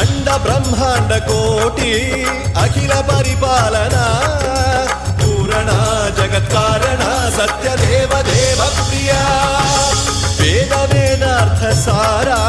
अंड ब्रह्मांड कोटि अखिल परिपालना पूरणा जगत्कारणा सत्य देव देव प्रिया वेद वेदार्थ सारा